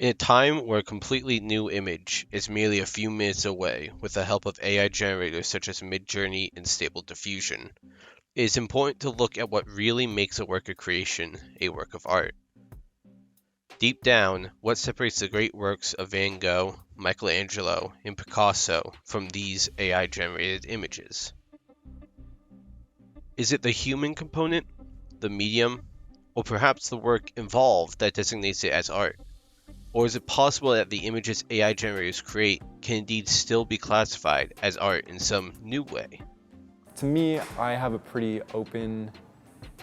In a time where a completely new image is merely a few minutes away with the help of AI generators such as Midjourney and Stable Diffusion, it is important to look at what really makes a work of creation a work of art. Deep down, what separates the great works of Van Gogh, Michelangelo, and Picasso from these AI generated images? Is it the human component, the medium, or perhaps the work involved that designates it as art? Or is it possible that the images AI generators create can indeed still be classified as art in some new way? To me, I have a pretty open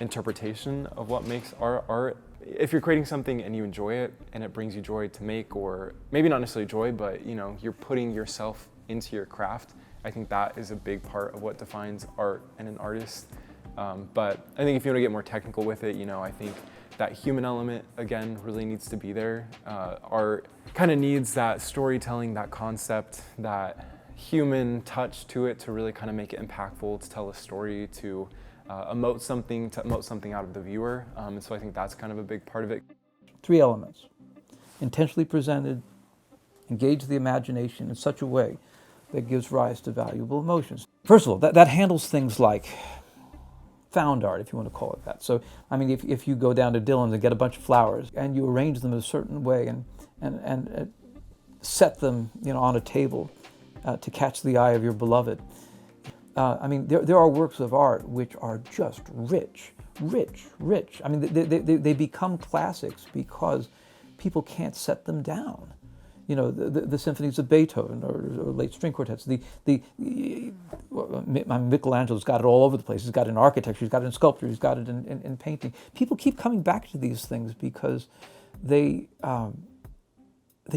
interpretation of what makes art. If you're creating something and you enjoy it and it brings you joy to make, or maybe not necessarily joy, but you're putting yourself into your craft, I think that is a big part of what defines art and an artist. But I think if you want to get more technical with it, I think that human element, again, really needs to be there. Art kind of needs that storytelling, that concept, that human touch to it to really kind of make it impactful, to tell a story, to emote something out of the viewer. And so I think that's kind of a big part of it. 3 elements: intentionally presented, engage the imagination in such a way that gives rise to valuable emotions. First of all, that handles things like found art, if you want to call it that. So, I mean, if you go down to Dillon's and get a bunch of flowers and you arrange them in a certain way and set them, on a table to catch the eye of your beloved. I mean, there are works of art which are just rich. I mean, they become classics because people can't set them down. The symphonies of Beethoven or late string quartets. Michelangelo's got it all over the place. He's got it in architecture, he's got it in sculpture, he's got it in painting. People keep coming back to these things because they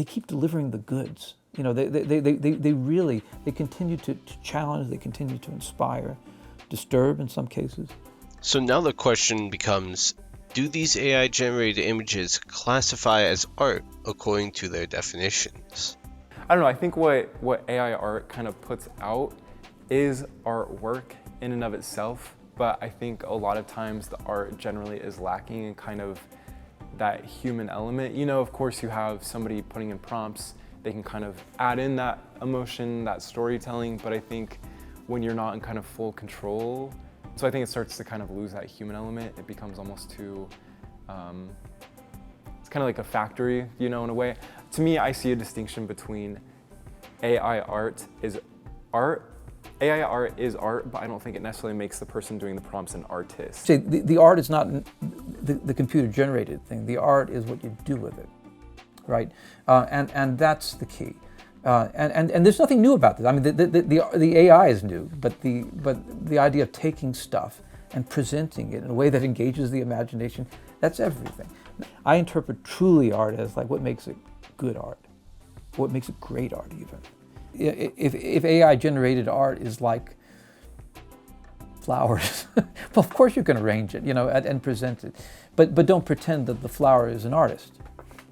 keep delivering the goods. They continue to challenge, they continue to inspire, disturb in some cases. So now the question becomes, do these AI generated images classify as art according to their definitions? I don't know, I think what AI art kind of puts out is artwork in and of itself, but I think a lot of times the art generally is lacking in kind of that human element. Of course you have somebody putting in prompts, they can kind of add in that emotion, that storytelling, but I think when you're not in kind of full control, so I think it starts to kind of lose that human element. It becomes almost too, it's kind of like a factory, in a way. To me, I see a distinction between AI art is art. AI art is art, but I don't think it necessarily makes the person doing the prompts an artist. See, the art is not the computer-generated thing. The art is what you do with it, right? And that's the key. And there's nothing new about this. I mean, the AI is new, but the idea of taking stuff and presenting it in a way that engages the imagination, that's everything. I interpret truly art as like what makes it good art, what makes it great art even. If AI generated art is like flowers, well, of course you can arrange it, and present it, but don't pretend that the flower is an artist.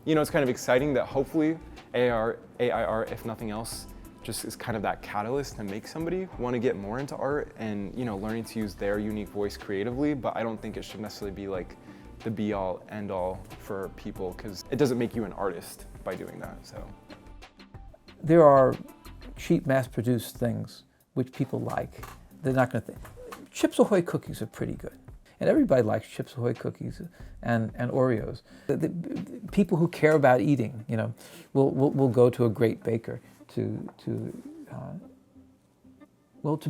It's kind of exciting that hopefully AI art, if nothing else, just is kind of that catalyst to make somebody want to get more into art and, learning to use their unique voice creatively, but I don't think it should necessarily be like the be-all, end-all for people, because it doesn't make you an artist by doing that, so. There are cheap, mass-produced things which people like. They're not going to think. Chips Ahoy cookies are pretty good. And everybody likes Chips Ahoy cookies and Oreos. The people who care about eating, will go to a great baker to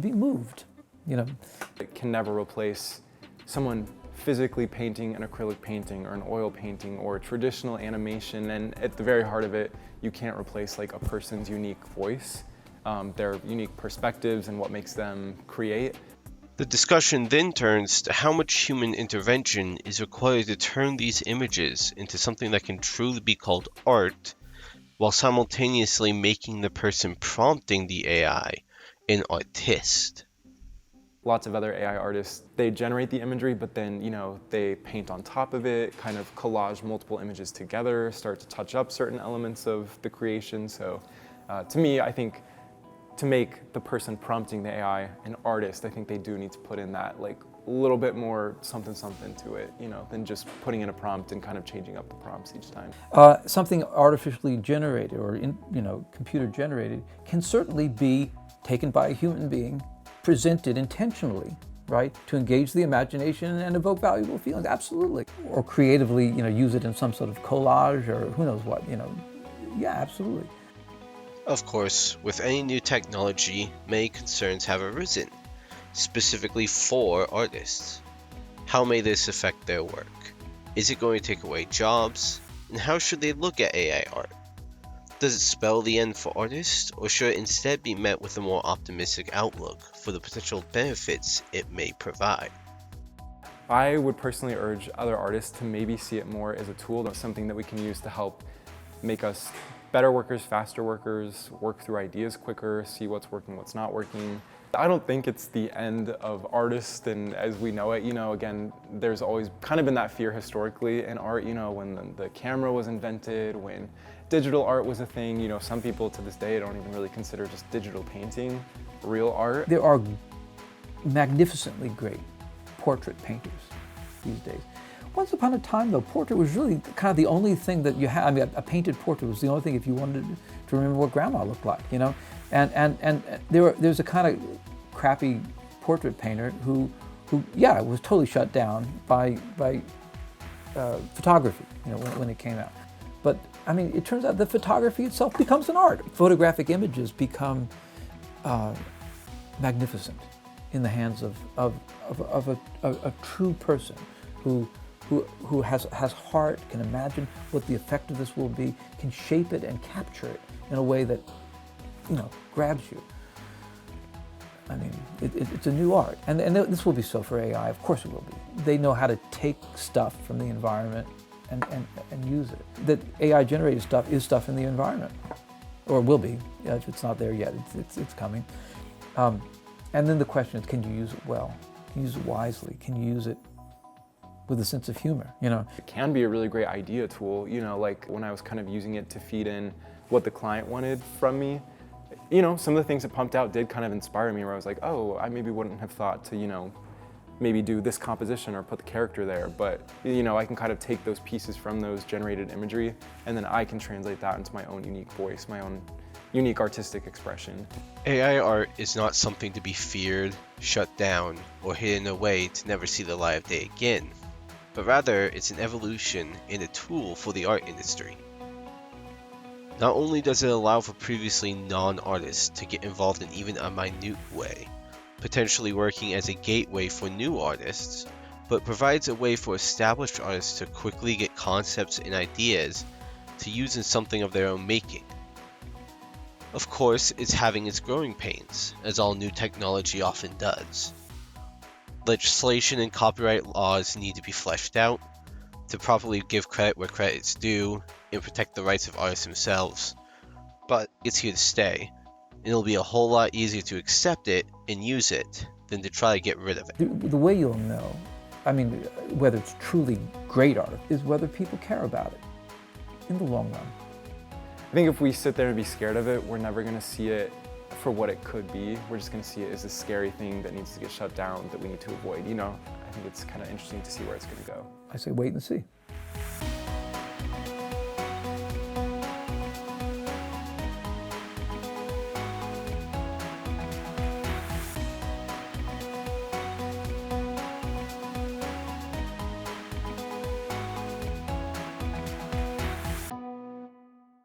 be moved, It can never replace someone physically painting an acrylic painting or an oil painting or traditional animation, and at the very heart of it, you can't replace like a person's unique voice, their unique perspectives and what makes them create. The discussion then turns to how much human intervention is required to turn these images into something that can truly be called art, while simultaneously making the person prompting the AI an artist. Lots of other AI artists, they generate the imagery, but then, they paint on top of it, kind of collage multiple images together, start to touch up certain elements of the creation. So to me, I think to make the person prompting the AI an artist, I think they do need to put in that like little bit more something to it, you know, than just putting in a prompt and kind of changing up the prompts each time. Something artificially generated or computer generated can certainly be taken by a human being, presented intentionally, right, to engage the imagination and evoke valuable feelings. Absolutely. Or creatively, use it in some sort of collage or who knows what. Yeah, absolutely. Of course, with any new technology, many concerns have arisen, specifically for artists. How may this affect their work? Is it going to take away jobs? And how should they look at AI art? Does it spell the end for artists, or should it instead be met with a more optimistic outlook for the potential benefits it may provide? I would personally urge other artists to maybe see it more as a tool, something that we can use to help make us better workers, faster workers, work through ideas quicker, see what's working, what's not working. I don't think it's the end of artists and as we know it, again, there's always kind of been that fear historically in art, when the camera was invented, when digital art was a thing, some people to this day don't even really consider just digital painting real art. There are magnificently great portrait painters these days. Once upon a time, though, portrait was really kind of the only thing that you had. I mean, a painted portrait was the only thing if you wanted to remember what grandma looked like, And there's a kind of crappy portrait painter who was totally shut down by photography, when it came out. But I mean, it turns out that photography itself becomes an art. Photographic images become magnificent in the hands of a true person who has heart, can imagine what the effect of this will be, can shape it and capture it in a way that, grabs you. I mean, it's a new art. And this will be so for AI, of course it will be. They know how to take stuff from the environment and use it. That AI-generated stuff is stuff in the environment, or will be, if it's not there yet, it's coming. And then the question is, can you use it well? Can you use it wisely? Can you use it with a sense of humor, It can be a really great idea tool, like when I was kind of using it to feed in what the client wanted from me, some of the things it pumped out did kind of inspire me where I was like, oh, I maybe wouldn't have thought to, maybe do this composition or put the character there, but, I can kind of take those pieces from those generated imagery and then I can translate that into my own unique voice, my own unique artistic expression. AI art is not something to be feared, shut down, or hidden away to never see the light of day again, but rather it's an evolution and a tool for the art industry. Not only does it allow for previously non-artists to get involved in even a minute way, potentially working as a gateway for new artists, but provides a way for established artists to quickly get concepts and ideas to use in something of their own making. Of course, it's having its growing pains, as all new technology often does. Legislation and copyright laws need to be fleshed out to properly give credit where credit's due and protect the rights of artists themselves. But it's here to stay, and it'll be a whole lot easier to accept it and use it than to try to get rid of it. The way you'll know, I mean, whether it's truly great art, is whether people care about it in the long run. I think if we sit there and be scared of it, we're never going to see it for what it could be. We're just going to see it as a scary thing that needs to get shut down, that we need to avoid. I think it's kind of interesting to see where it's going to go. I say wait and see.